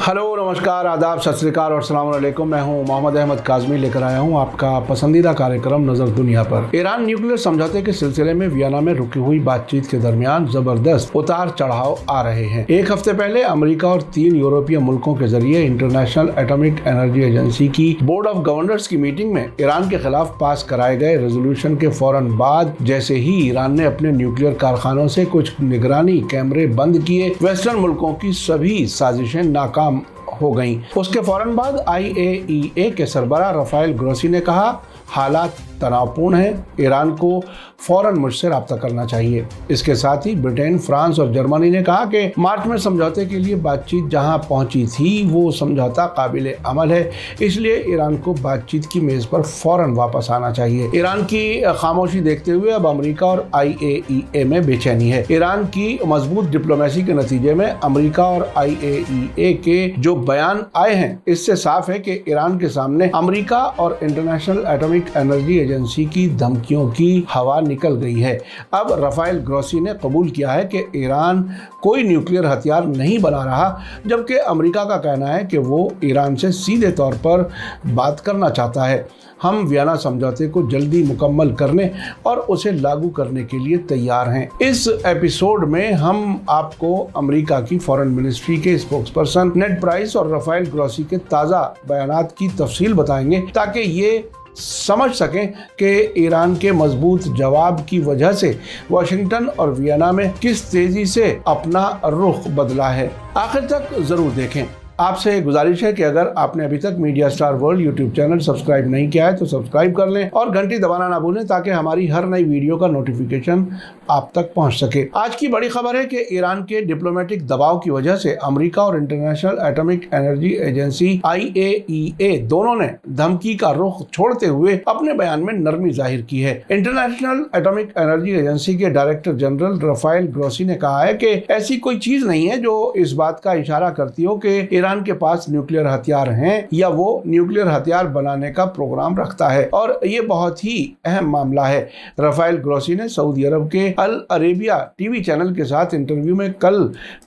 Hello, नमस्कार, आदाब, सत श्री अकाल और अस्सलाम वालेकुम। मैं हूं मोहम्मद अहमद काज़मी, लेकर आया हूं आपका पसंदीदा कार्यक्रम नज़र दुनिया पर। ईरान न्यूक्लियर समझौते के सिलसिले में वियना में रुकी हुई बातचीत के दरमियान जबरदस्त उतार चढ़ाव आ रहे हैं। एक हफ्ते पहले अमेरिका और 3 यूरोपीय मुल्कों के जरिए इंटरनेशनल एटॉमिक एनर्जी एजेंसी की बोर्ड ऑफ गवर्नर्स की मीटिंग में ईरान के खिलाफ पास कराए गए रेजोल्यूशन के फौरन बाद जैसे ही ईरान ने अपने न्यूक्लियर कारखानों से कुछ निगरानी कैमरे बंद किए, वेस्टर्न मुल्कों की सभी साजिशें नाकाम हो गईं। उसके फौरन बाद IAEA के सरबराह रफाएल ग्रोसी ने कहा, हालात तनावपूर्ण हैं, ईरान को फौरन मुझसे राब्ता करना चाहिए। इसके साथ ही ब्रिटेन, फ्रांस और जर्मनी ने कहा कि मार्च में समझौते के लिए बातचीत जहां पहुंची थी वो समझौता काबिल अमल है, इसलिए ईरान को बातचीत की मेज पर फौरन वापस आना चाहिए। ईरान की खामोशी देखते हुए अब अमेरिका और IAEA में बेचैनी है। ईरान की मजबूत डिप्लोमेसी के नतीजे में अमेरिका और IAEA के जो बयान आए हैं, इससे साफ है कि ईरान के सामने अमेरिका और इंटरनेशनल एटॉमिक एनर्जी एजेंसी की धमकियों की हवा निकल गई है। अब रफाएल ग्रोसी ने कबूल किया है कि ईरान कोई न्यूक्लियर हथियार नहीं बना रहा, जबकि अमेरिका का कहना है कि वो ईरान से सीधे तौर पर बात करना चाहता है। हम वियना समझौते को जल्दी मुकम्मल करने और उसे लागू करने के लिए तैयार हैं। इस एपिसोड में हम आपको अमेरिका की फॉरेन मिनिस्ट्री के स्पोक्सपर्सन नेड प्राइस और रफाएल ग्रोसी के ताज़ा बयानात की तफसील बताएंगे, ताकि ये समझ सकें कि ईरान के मजबूत जवाब की वजह से वाशिंगटन और वियना में किस तेजी से अपना रुख बदला है। आखिर तक जरूर देखें। आपसे गुजारिश है कि अगर आपने अभी तक media star world YouTube channel subscribe नहीं किया है तो सब्सक्राइब कर लें और घंटी दबाना ना भूलें, ताकि हमारी हर नई वीडियो का नोटिफिकेशन आप तक पहुंच सके। आज की बड़ी खबर है कि ईरान के डिप्लोमेटिक दबाव की वजह से अमेरिका और international atomic energy agency IAEA दोनों ने धमकी का रुख छोड़ते हुए अपने बयान में नरमी जाहिर की है। इंटरनेशनल एटॉमिक एनर्जी एजेंसी के डायरेक्टर जनरल रफाएल ग्रोसी ने कहा है कि ऐसी कोई चीज नहीं है जो इस बात का इशारा करती हो कि ईरान के पास न्यूक्लियर हथियार हैं या वो न्यूक्लियर हथियार बनाने का प्रोग्राम रखता है, और ये बहुत ही अहम मामला है। रफाएल ग्रोसी ने सऊदी अरब के अल अरेबिया टीवी चैनल के साथ इंटरव्यू में कल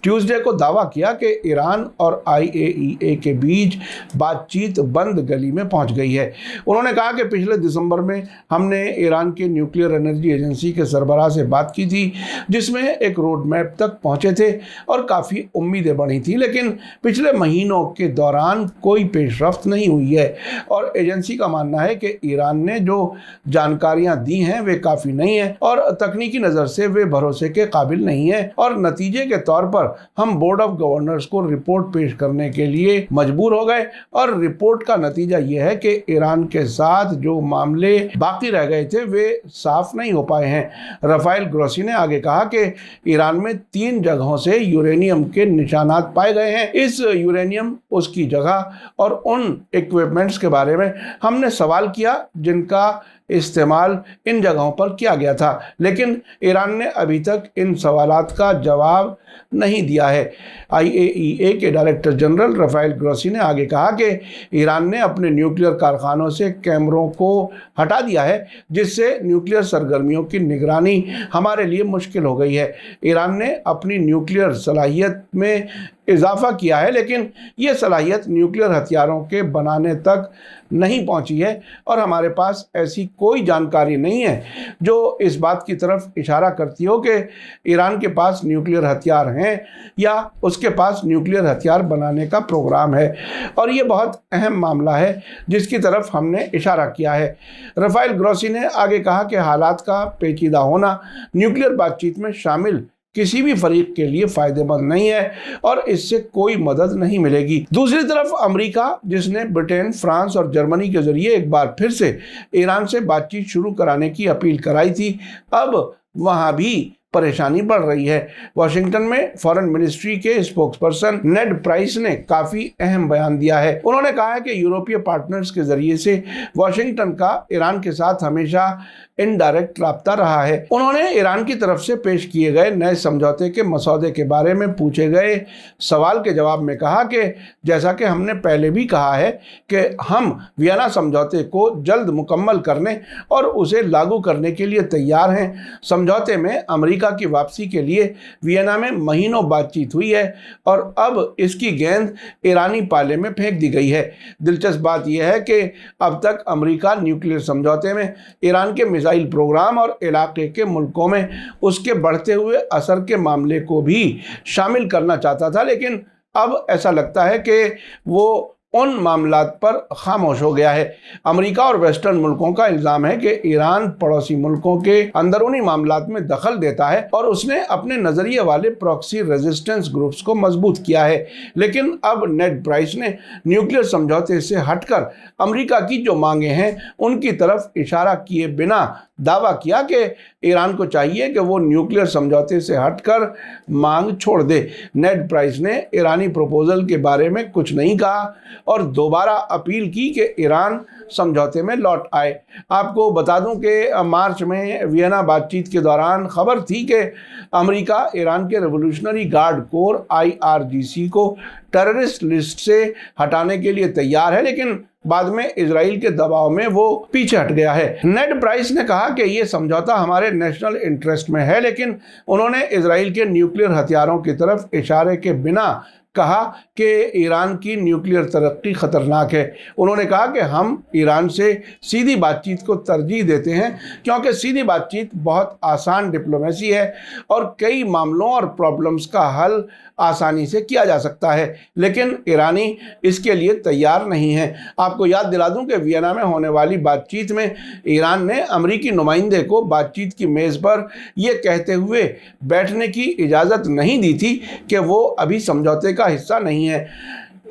ट्यूसडे को दावा किया कि ईरान और IAEA के बीच बातचीत बंद गली में पहुंच गई है। उन्होंने कहा कि पिछले दिसंबर में हमने ईरान के न्यूक्लियर एनर्जी एजेंसी के सरबराह से बात की थी, जिसमें एक रोड मैप तक पहुंचे थे और काफ़ी उम्मीदें बढ़ी थी, लेकिन पिछले महीनों के दौरान कोई पेशरफ्त नहीं हुई है और एजेंसी का मानना है कि ईरान ने जो जानकारियां दी हैं वे काफ़ी नहीं है और तकनीकी नज़र से वे भरोसे के काबिल नहीं है, और नतीजे के तौर पर हम बोर्ड ऑफ गवर्नर्स को रिपोर्ट पेश करने के लिए मजबूर हो गए, और रिपोर्ट का नतीजा ये है कि ईरान के साथ जो मामले बाकी रह गए थे वे साफ नहीं हो पाए हैं। रफाएल ग्रोसी ने आगे कहा कि ईरान में 3 जगहों से यूरेनियम के निशानात पाए गए हैं। इस यूरेनियम, उसकी जगह और उन इक्विपमेंट्स के बारे में हमने सवाल किया जिनका इस्तेमाल इन जगहों पर किया गया था, लेकिन ईरान ने अभी तक इन सवालात का जवाब नहीं दिया है। IAEA के डायरेक्टर जनरल रफाएल ग्रोसी ने आगे कहा कि ईरान ने अपने न्यूक्लियर कारखानों से कैमरों को हटा दिया है, जिससे न्यूक्लियर सरगर्मियों की निगरानी हमारे लिए मुश्किल हो गई है। ईरान ने अपनी न्यूक्लियर सलाहियत में इजाफा किया है, लेकिन यह सलाहियत न्यूक्लियर हथियारों के बनाने तक नहीं पहुंची है, और हमारे पास ऐसी कोई जानकारी नहीं है जो इस बात की तरफ इशारा करती हो कि ईरान के पास न्यूक्लियर हथियार हैं या उसके पास न्यूक्लियर हथियार बनाने का प्रोग्राम है, और ये बहुत अहम मामला है जिसकी तरफ हमने इशारा किया है। रफाएल ग्रोसी ने आगे कहा कि हालात का पेचीदा होना न्यूक्लियर बातचीत में शामिल किसी भी फरीक के लिए फायदेमंद नहीं है और इससे कोई मदद नहीं मिलेगी। दूसरी तरफ अमेरिका, जिसने ब्रिटेन, फ्रांस और जर्मनी के जरिए एक बार फिर से ईरान से बातचीत शुरू कराने की अपील कराई थी, अब वहां भी परेशानी बढ़ रही है। वाशिंगटन में फॉरेन मिनिस्ट्री के स्पोक्सपर्सन नेड प्राइस ने काफी अहम बयान दिया है। उन्होंने कहा है कि यूरोपीय पार्टनर्स के जरिए से वाशिंगटन का ईरान के साथ हमेशा इनडायरेक्ट राब्ता रहा है। उन्होंने ईरान की तरफ से पेश किए गए नए समझौते के मसौदे के बारे में पूछे गए सवाल के जवाब में कहा कि जैसा कि हमने पहले भी कहा है कि हम वियना समझौते को जल्द मुकम्मल करने और उसे लागू करने के लिए तैयार हैं। समझौते में अमेरिका अमेरिका की वापसी के लिए वियना में महीनों बातचीत हुई है और अब इसकी गेंद ईरानी पाले में फेंक दी गई है। दिलचस्प बात यह है कि अब तक अमेरिका न्यूक्लियर समझौते में ईरान के मिसाइल प्रोग्राम और इलाके के मुल्कों में उसके बढ़ते हुए असर के मामले को भी शामिल करना चाहता था, लेकिन अब ऐसा लगता है कि वो उन मामलात पर खामोश हो गया है। अमेरिका और वेस्टर्न मुल्कों का इल्जाम है कि ईरान पड़ोसी मुल्कों के अंदरूनी मामलात में दखल देता है और उसने अपने नजरिए वाले प्रॉक्सी रेजिस्टेंस ग्रुप्स को मजबूत किया है। लेकिन अब नेड प्राइस ने न्यूक्लियर समझौते से हटकर अमेरिका की जो मांगे हैं उनकी तरफ इशारा किए बिना दावा किया कि ईरान को चाहिए कि वो न्यूक्लियर समझौते से हटकर मांग छोड़ दे। नेड प्राइस ने ईरानी प्रपोजल के बारे में कुछ नहीं कहा और दोबारा अपील की कि ईरान समझौते में लौट आए। आपको बता दूं कि मार्च में वियना बातचीत के दौरान खबर थी कि अमेरिका ईरान के रेवोल्यूशनरी गार्ड कोर IRGC को टेररिस्ट लिस्ट से हटाने के लिए तैयार है, लेकिन बाद में इजराइल के दबाव में वो पीछे हट गया है। नेड प्राइस ने कहा कि ये समझौता हमारे नेशनल इंटरेस्ट में है, लेकिन उन्होंने इजराइल के न्यूक्लियर हथियारों की तरफ इशारे के बिना कहा कि ईरान की न्यूक्लियर तरक्की खतरनाक है। उन्होंने कहा कि हम ईरान से सीधी बातचीत को तरजीह देते हैं क्योंकि सीधी बातचीत बहुत आसान डिप्लोमेसी है और कई मामलों और प्रॉब्लम्स का हल आसानी से किया जा सकता है, लेकिन ईरानी इसके लिए तैयार नहीं है। आपको याद दिला दूं कि वियना में होने वाली बातचीत में ईरान ने अमेरिकी नुमाइंदे को बातचीत की मेज़ पर यह कहते हुए बैठने की इजाज़त नहीं दी थी कि वो अभी समझौते का हिस्सा नहीं है।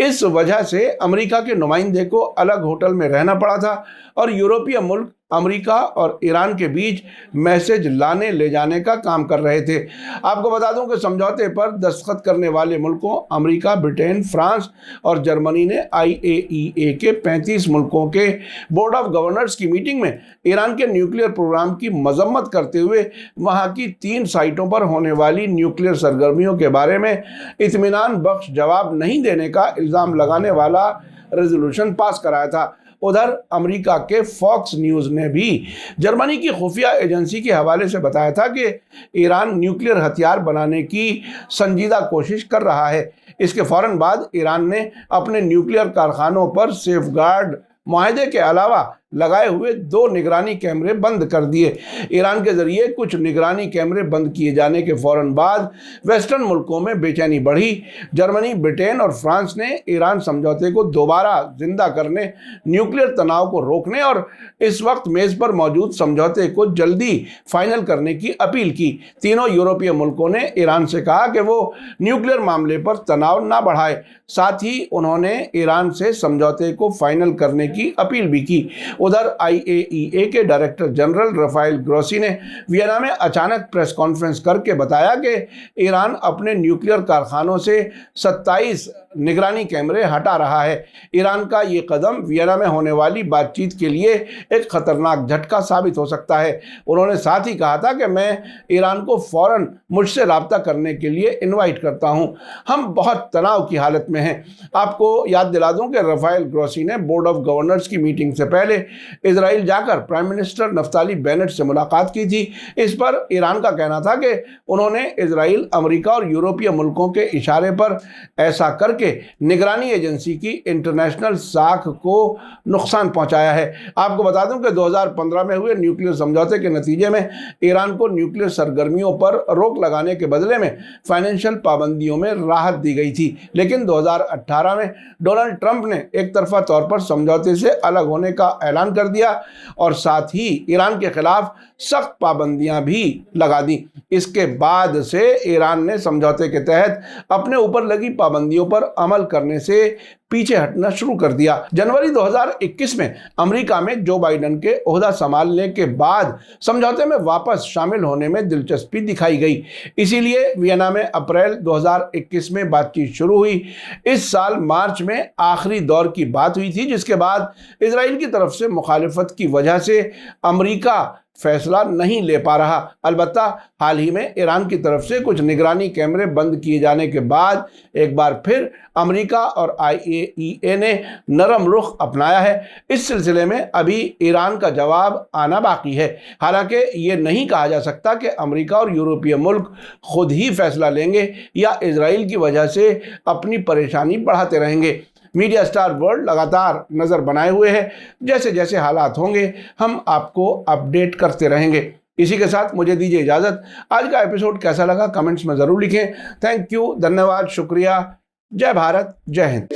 इस वजह से अमेरिका के नुमाइंदे को अलग होटल में रहना पड़ा था और यूरोपीय मुल्क अमेरिका और ईरान के बीच मैसेज लाने ले जाने का काम कर रहे थे। आपको बता दूं कि समझौते पर दस्तखत करने वाले मुल्कों अमेरिका, ब्रिटेन, फ्रांस और जर्मनी ने IAEA के 35 मुल्कों के बोर्ड ऑफ गवर्नर्स की मीटिंग में ईरान के न्यूक्लियर प्रोग्राम की मजम्मत करते हुए वहां की 3 साइटों पर होने वाली न्यूक्लियर सरगर्मियों के बारे में इत्मीनान बख्श जवाब नहीं देने का इल्ज़ाम लगाने वाला रेजोल्यूशन पास कराया था। उधर अमेरिका के फॉक्स न्यूज़ ने भी जर्मनी की खुफिया एजेंसी के हवाले से बताया था कि ईरान न्यूक्लियर हथियार बनाने की संजीदा कोशिश कर रहा है। इसके फौरन बाद ईरान ने अपने न्यूक्लियर कारखानों पर सेफगार्ड मुआहदे के अलावा लगाए हुए 2 निगरानी कैमरे बंद कर दिए। ईरान के जरिए कुछ निगरानी कैमरे बंद किए जाने के फौरन बाद वेस्टर्न मुल्कों में बेचैनी बढ़ी। जर्मनी, ब्रिटेन और फ्रांस ने ईरान समझौते को दोबारा जिंदा करने, न्यूक्लियर तनाव को रोकने और इस वक्त मेज़ पर मौजूद समझौते को जल्दी फाइनल करने की अपील की। तीनों यूरोपीय मुल्कों ने ईरान से कहा कि वो न्यूक्लियर मामले पर तनाव ना बढ़ाए। साथ ही उन्होंने ईरान से समझौते को फाइनल करने की अपील भी की। उधर IAEA के डायरेक्टर जनरल रफाइल ग्रोसी ने वियना में अचानक प्रेस कॉन्फ्रेंस करके बताया कि ईरान अपने न्यूक्लियर कारखानों से 27 निगरानी कैमरे हटा रहा है। ईरान का ये कदम वियना में होने वाली बातचीत के लिए एक खतरनाक झटका साबित हो सकता है। उन्होंने साथ ही कहा था कि मैं ईरान को फौरन मुझसे राब्ता करने के लिए इनवाइट करता हूं। हम बहुत तनाव की हालत में हैं। आपको याद दिला दूं कि रफाइल ग्रोसी ने बोर्ड ऑफ गवर्नर्स की मीटिंग से पहले इजराइल जाकर प्राइम मिनिस्टर नफ्ताली बेनेट से मुलाकात की थी। इस पर ईरान का कहना था कि उन्होंने इजराइल, अमेरिका और यूरोपीय मुल्कों के इशारे पर ऐसा करके निगरानी एजेंसी की इंटरनेशनल साख को नुकसान पहुंचाया है। आपको बता दूं कि 2015 में हुए न्यूक्लियर समझौते के नतीजे में ईरान को न्यूक्लियर सरगर्मियों पर रोक लगाने के बदले में फाइनेंशियल पाबंदियों में राहत दी गई थी, लेकिन 2018 में डोनाल्ड ट्रंप ने एक तरफा तौर पर समझौते से अलग होने का ऐलान कर दिया और साथ ही ईरान के खिलाफ सख्त पाबंदियां भी लगा दी। इसके बाद से ईरान ने समझौते के तहत अपने ऊपर लगी पाबंदियों पर अमल करने से पीछे हटना शुरू कर दिया। जनवरी 2021 में अमेरिका में जो बाइडेन के ओहदा संभालने के बाद समझौते में वापस शामिल होने में दिलचस्पी दिखाई गई। इसीलिए वियना में अप्रैल 2021 में बातचीत शुरू हुई। इस साल मार्च में आखिरी दौर की बात हुई थी, जिसके बाद इजराइल की तरफ से मुखालिफत की वजह से अमेरिका फैसला नहीं ले पा रहा। अलबत्ता हाल ही में ईरान की तरफ से कुछ निगरानी कैमरे बंद किए जाने के बाद एक बार फिर अमेरिका और IAEA ने नरम रुख अपनाया है। इस सिलसिले में अभी ईरान का जवाब आना बाकी है। हालांकि ये नहीं कहा जा सकता कि अमेरिका और यूरोपीय मुल्क खुद ही फैसला लेंगे या इजराइल की वजह से अपनी परेशानी बढ़ाते रहेंगे। मीडिया स्टार वर्ल्ड लगातार नज़र बनाए हुए है। जैसे जैसे हालात होंगे हम आपको अपडेट करते रहेंगे। इसी के साथ मुझे दीजिए इजाज़त। आज का एपिसोड कैसा लगा कमेंट्स में ज़रूर लिखें। थैंक यू, धन्यवाद, शुक्रिया। जय भारत, जय हिंद।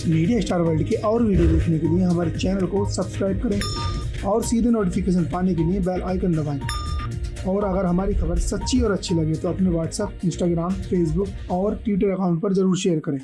मीडिया स्टार वर्ल्ड के और वीडियो देखने के लिए हमारे चैनल को सब्सक्राइब करें और सीधे नोटिफिकेशन पाने के लिए बेल आइकन दबाएं। और अगर हमारी खबर सच्ची और अच्छी लगे तो अपने व्हाट्सएप, इंस्टाग्राम, फेसबुक और ट्विटर अकाउंट पर ज़रूर शेयर करें।